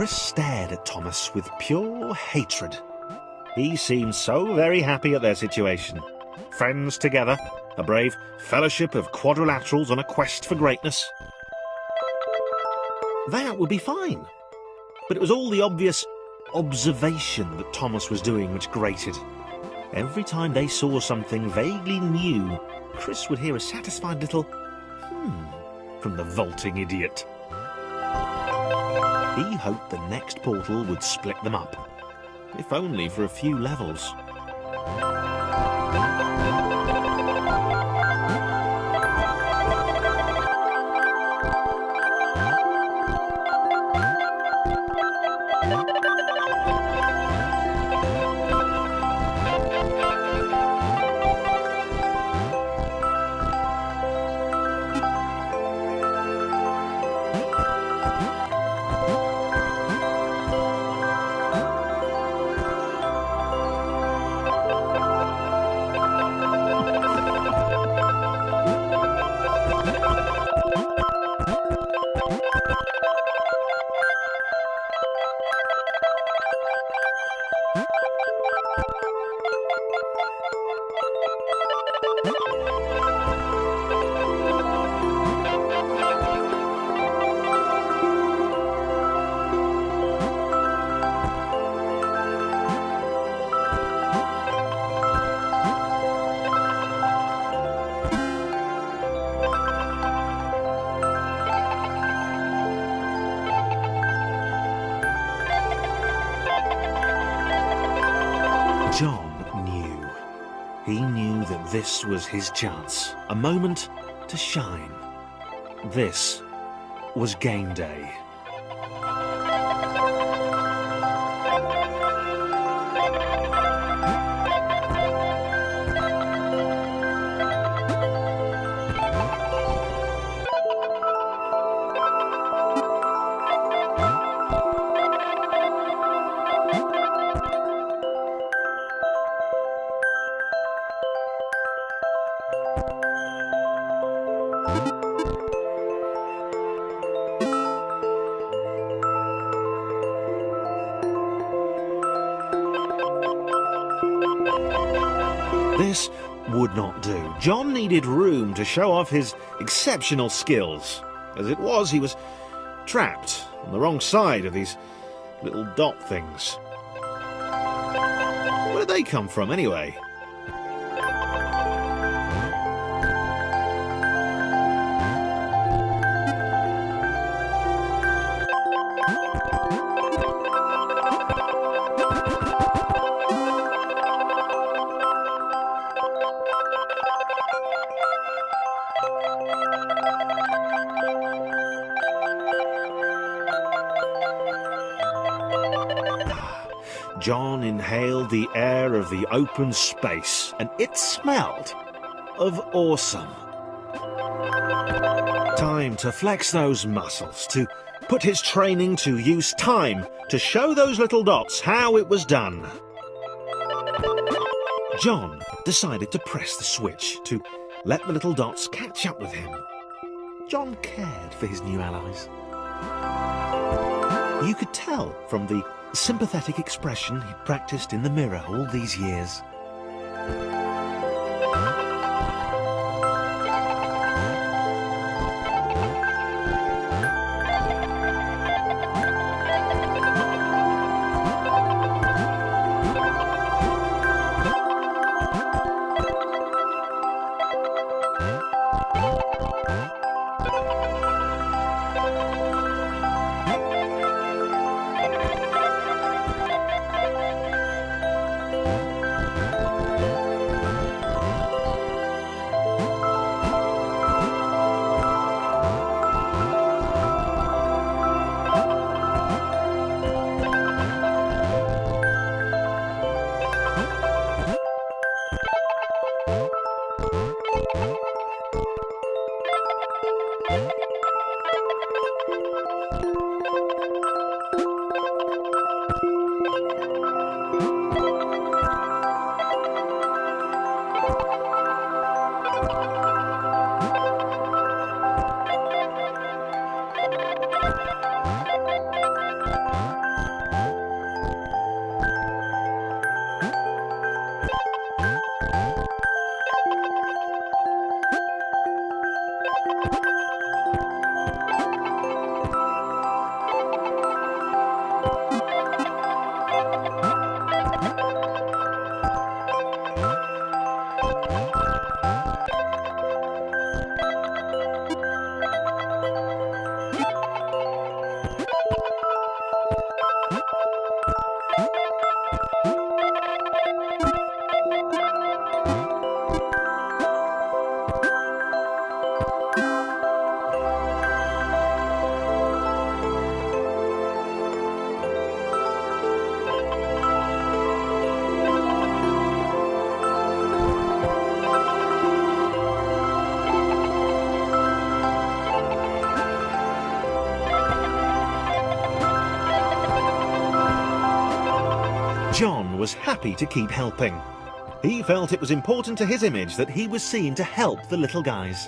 Chris stared at Thomas with pure hatred. He seemed so very happy at their situation. Friends together, a brave fellowship of quadrilaterals on a quest for greatness. That would be fine. But it was all the obvious observation that Thomas was doing which grated. Every time they saw something vaguely new, Chris would hear a satisfied little from the vaulting idiot. He hoped the next portal would split them up, if only for a few levels. John knew. He knew that this was his chance, a moment to shine. This was game day. This would not do. John needed room to show off his exceptional skills. As it was, he was trapped on the wrong side of these little dot things. Where did they come from, anyway? John inhaled the air of the open space, and it smelled of awesome. Time to flex those muscles, to put his training to use, time to show those little dots how it was done. John decided to press the switch, to let the little dots catch up with him. John cared for his new allies. You could tell from the sympathetic expression he'd practiced in the mirror all these years. John was happy to keep helping. He felt it was important to his image that he was seen to help the little guys.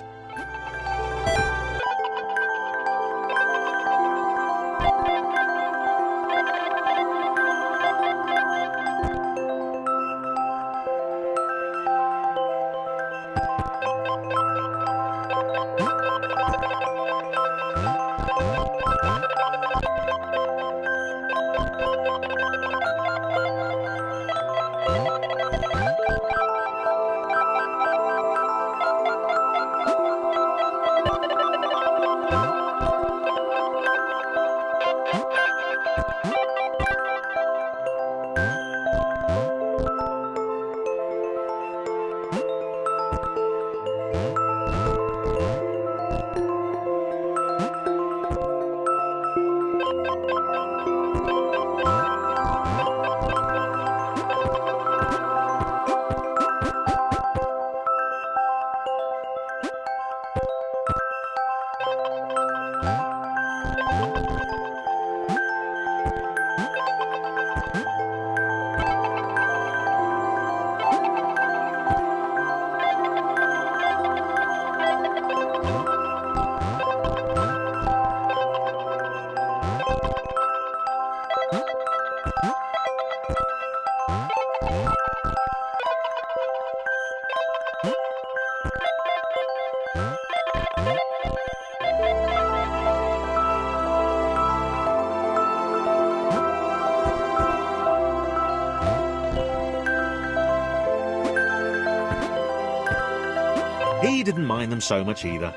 He didn't mind them so much either.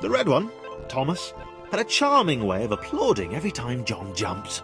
The red one, Thomas, had a charming way of applauding every time John jumped.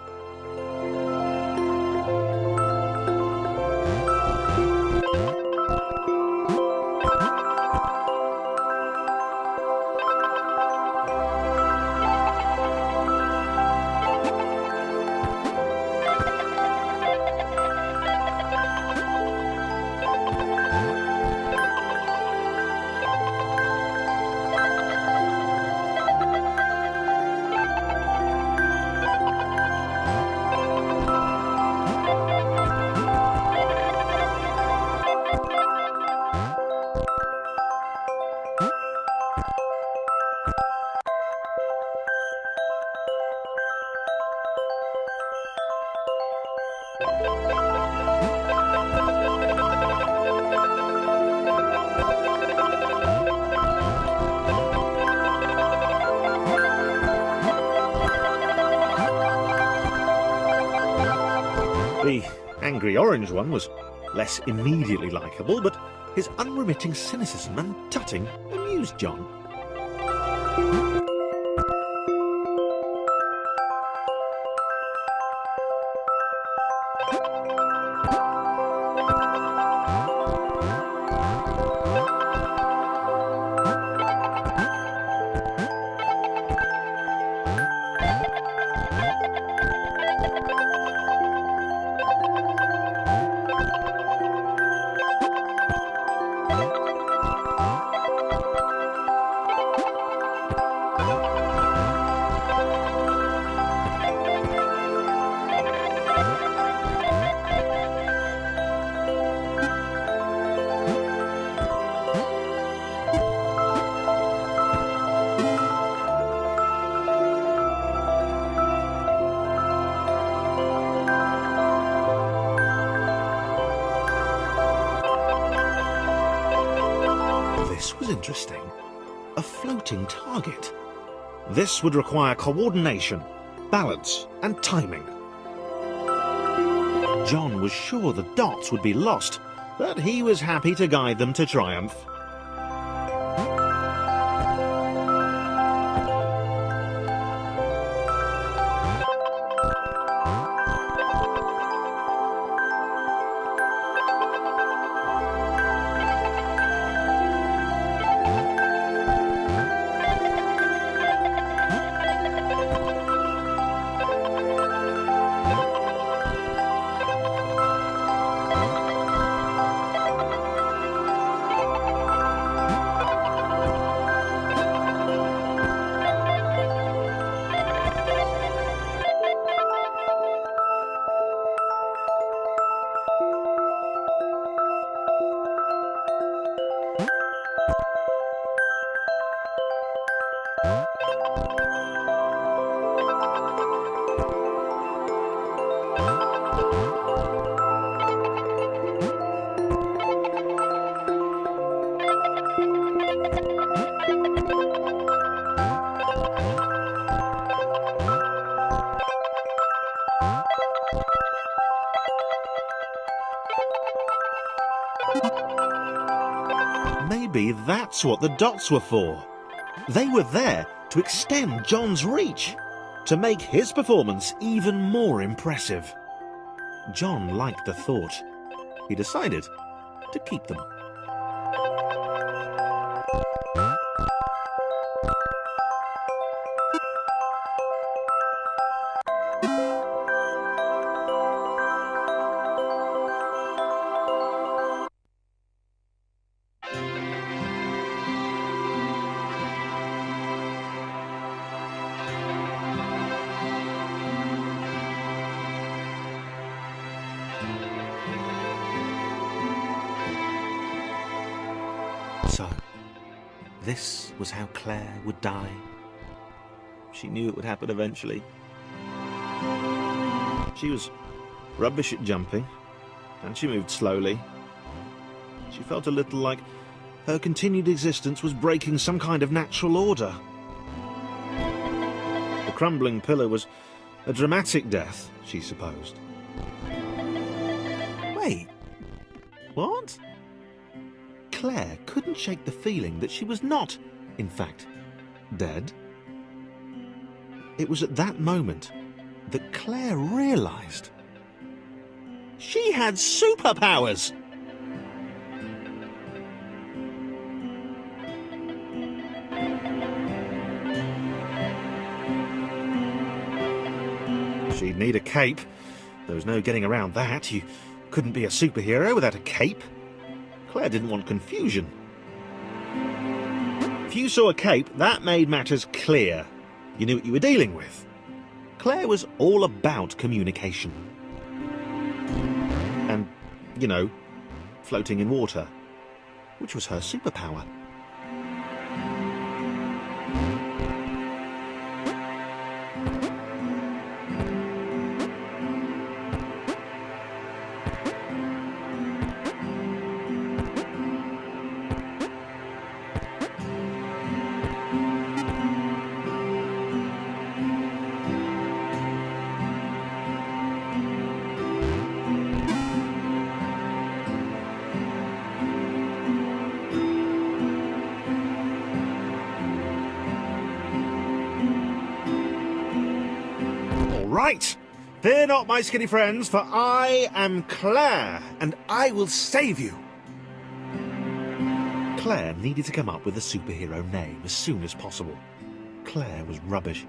The angry orange one was less immediately likeable, but his unremitting cynicism and tutting amused John. This was interesting. A floating target. This would require coordination, balance, and timing. John was sure the dots would be lost, but he was happy to guide them to triumph. Maybe that's what the dots were for. They were there to extend John's reach, to make his performance even more impressive. John liked the thought. He decided to keep them. So, this was how Claire would die. She knew it would happen eventually. She was rubbish at jumping, and she moved slowly. She felt a little like her continued existence was breaking some kind of natural order. The crumbling pillar was a dramatic death, she supposed. Wait, what? Claire couldn't shake the feeling that she was not, in fact, dead. It was at that moment that Claire realised she had superpowers. She'd need a cape. There was no getting around that. You couldn't be a superhero without a cape. Claire didn't want confusion. If you saw a cape, that made matters clear. You knew what you were dealing with. Claire was all about communication. And, you know, floating in water, which was her superpower. Right, fear not, my skinny friends, for I am Claire, and I will save you. Claire needed to come up with a superhero name as soon as possible. Claire was rubbish.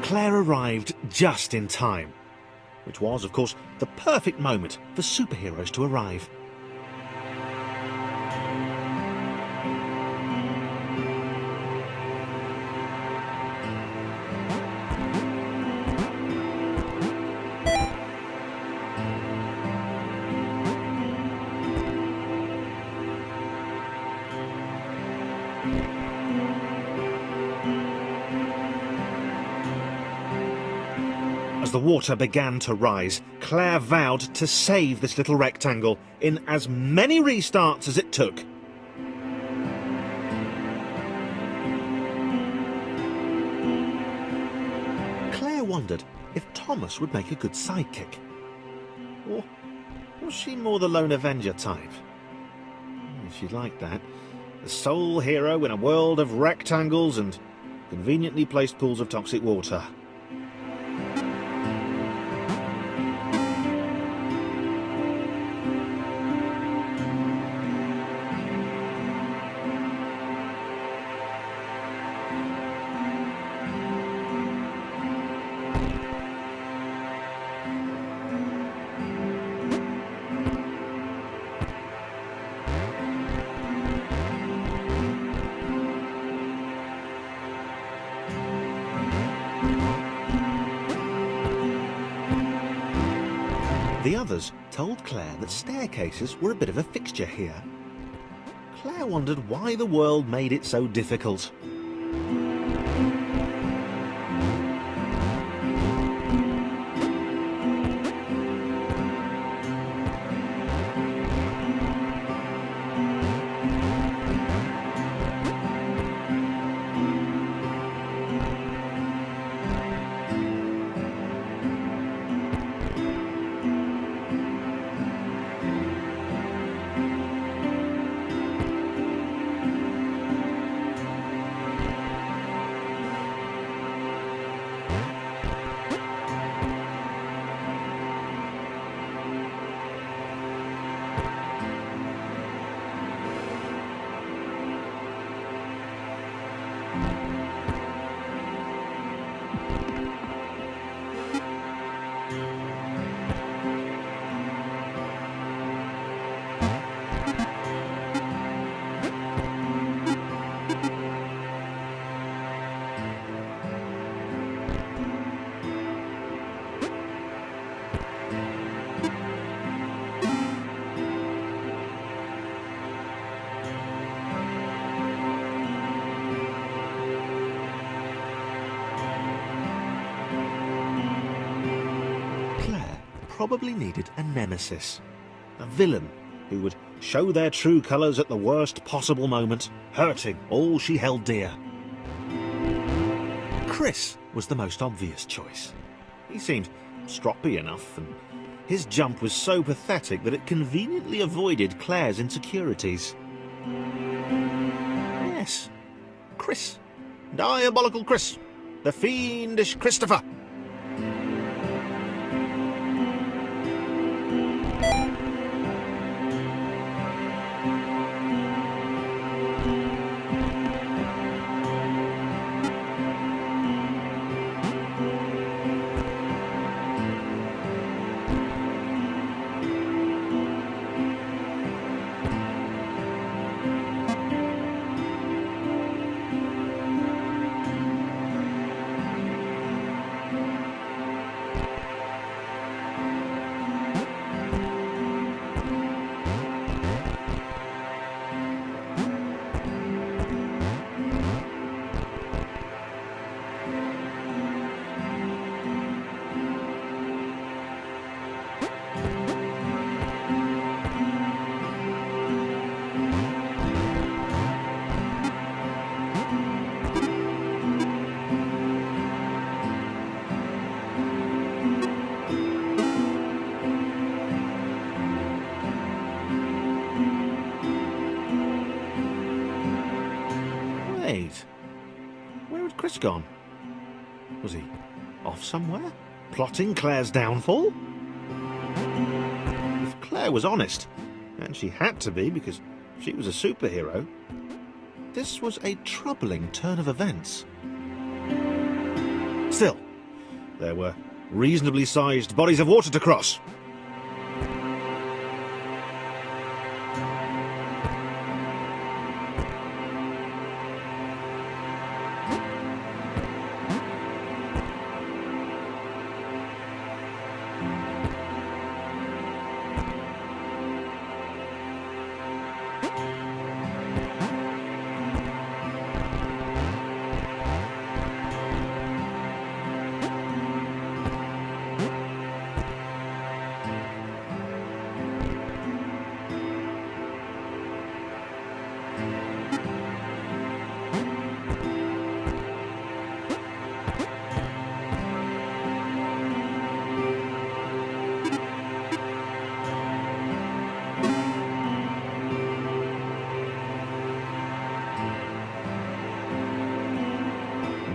Claire arrived just in time, which was, of course, the perfect moment for superheroes to arrive. As the water began to rise, Claire vowed to save this little rectangle in as many restarts as it took. Claire wondered if Thomas would make a good sidekick. Or was she more the lone Avenger type? She'd like that. The sole hero in a world of rectangles and conveniently placed pools of toxic water. The others told Claire that staircases were a bit of a fixture here. Claire wondered why the world made it so difficult. Probably needed a nemesis, a villain who would show their true colours at the worst possible moment, hurting all she held dear. Chris was the most obvious choice. He seemed stroppy enough, and his jump was so pathetic that it conveniently avoided Claire's insecurities. Yes, Chris. Diabolical Chris. The fiendish Christopher. Wait, where had Chris gone? Was he off somewhere, plotting Claire's downfall? If Claire was honest, and she had to be because she was a superhero, this was a troubling turn of events. Still, there were reasonably sized bodies of water to cross.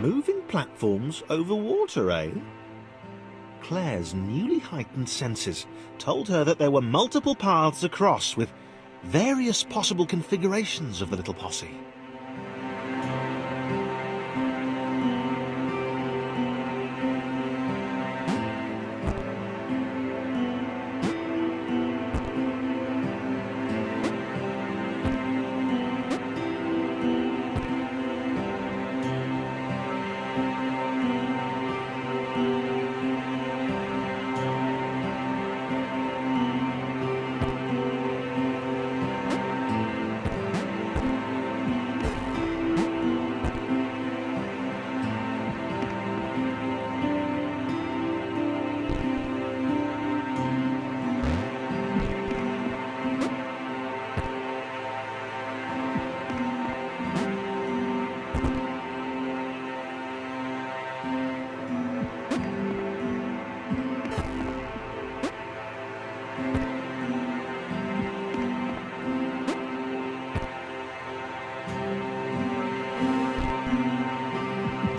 Moving platforms over water, eh? Claire's newly heightened senses told her that there were multiple paths across with various possible configurations of the little posse.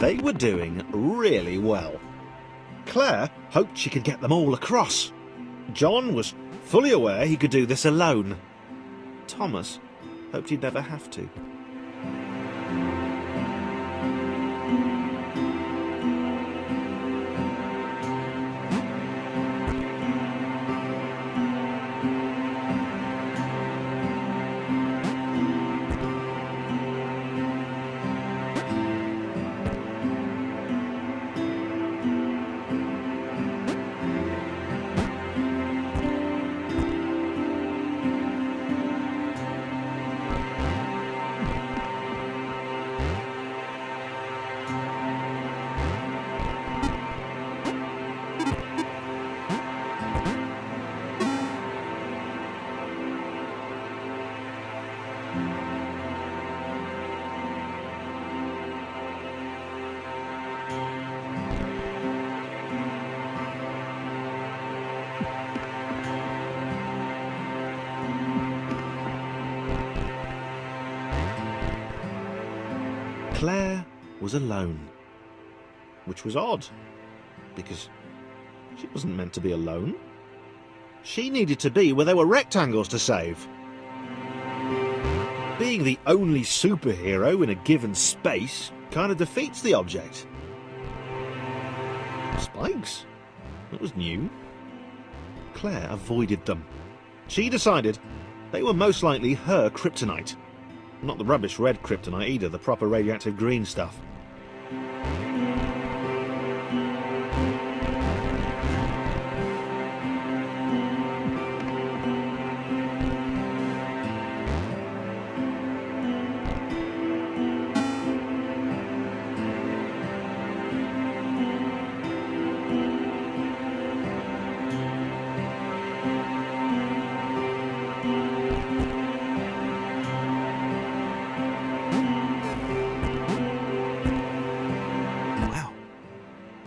They were doing really well. Claire hoped she could get them all across. John was fully aware he could do this alone. Thomas hoped he'd never have to. Claire was alone, which was odd, because she wasn't meant to be alone. She needed to be where there were rectangles to save. Being the only superhero in a given space kind of defeats the object. Spikes? That was new. Claire avoided them. She decided they were most likely her kryptonite. Not the rubbish red kryptonite either, the proper radioactive green stuff.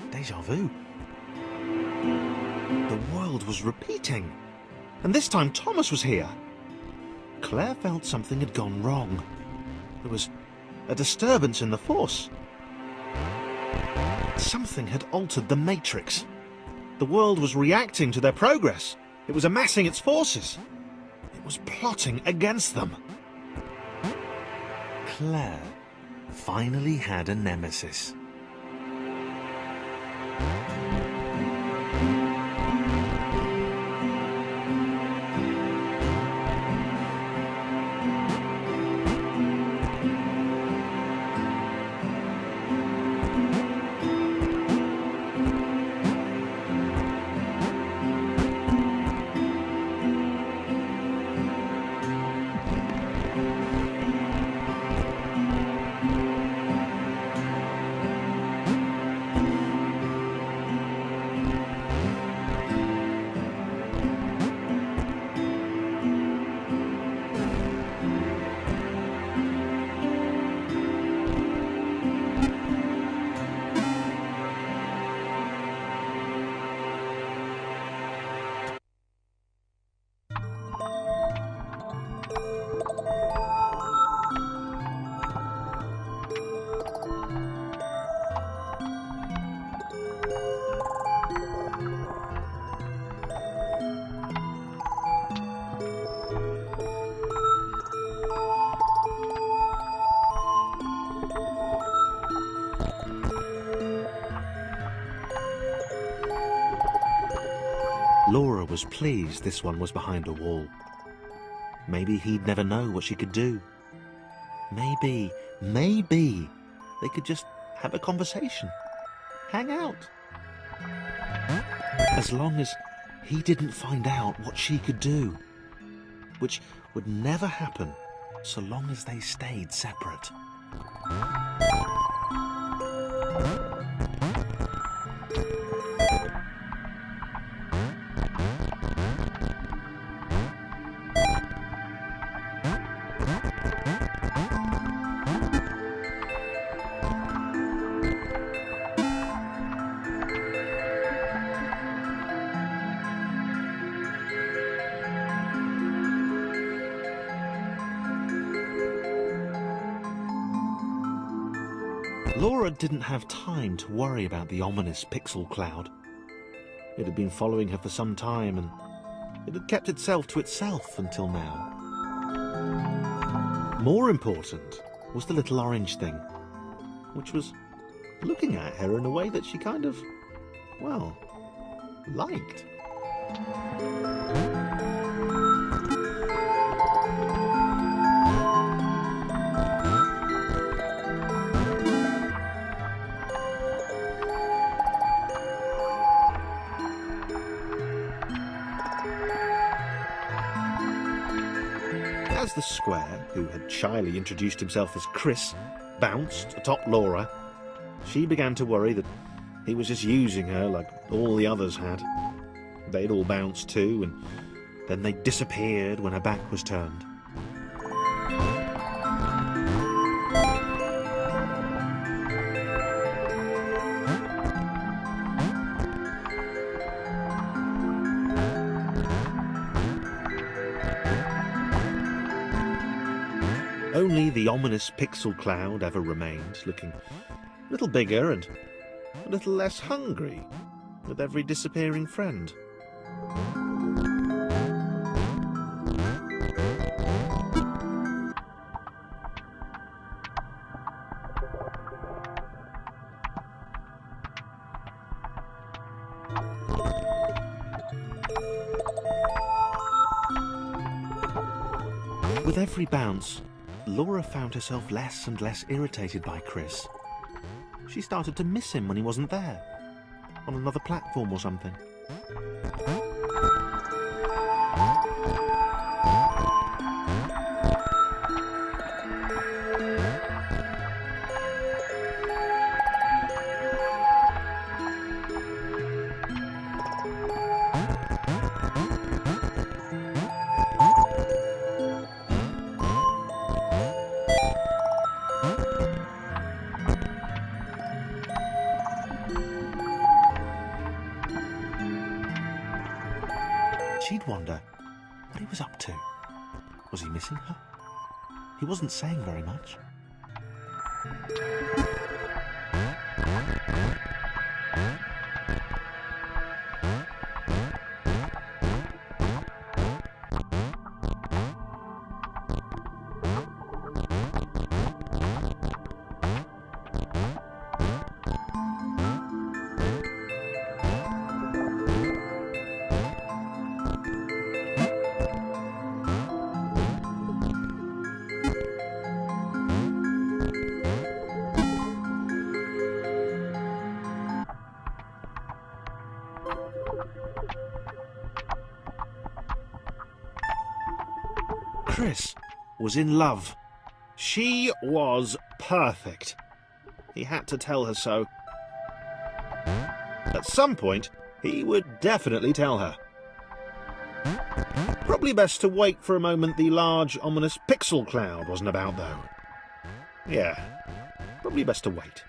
Deja vu. The world was repeating, and this time Thomas was here. Claire felt something had gone wrong. There was a disturbance in the Force. Something had altered the Matrix. The world was reacting to their progress. It was amassing its forces. It was plotting against them. Claire finally had a nemesis. Laura was pleased this one was behind a wall. Maybe he'd never know what she could do. Maybe they could just have a conversation. Hang out. As long as he didn't find out what she could do. Which would never happen so long as they stayed separate. Laura didn't have time to worry about the ominous pixel cloud. It had been following her for some time, and it had kept itself to itself until now. More important was the little orange thing, which was looking at her in a way that she kind of, well, liked. As the square, who had shyly introduced himself as Chris, bounced atop Laura, she began to worry that he was just using her like all the others had. They'd all bounced too, and then they disappeared when her back was turned. Only the ominous pixel cloud ever remained, looking a little bigger and a little less hungry with every disappearing friend. With every bounce, Laura found herself less and less irritated by Chris. She started to miss him when he wasn't there, on another platform or something. She'd wonder what he was up to. Was he missing her? He wasn't saying very much. Chris was in love. She was perfect. He had to tell her so. At some point, he would definitely tell her. Probably best to wait for a moment the large, ominous pixel cloud wasn't about, though. Yeah, probably best to wait.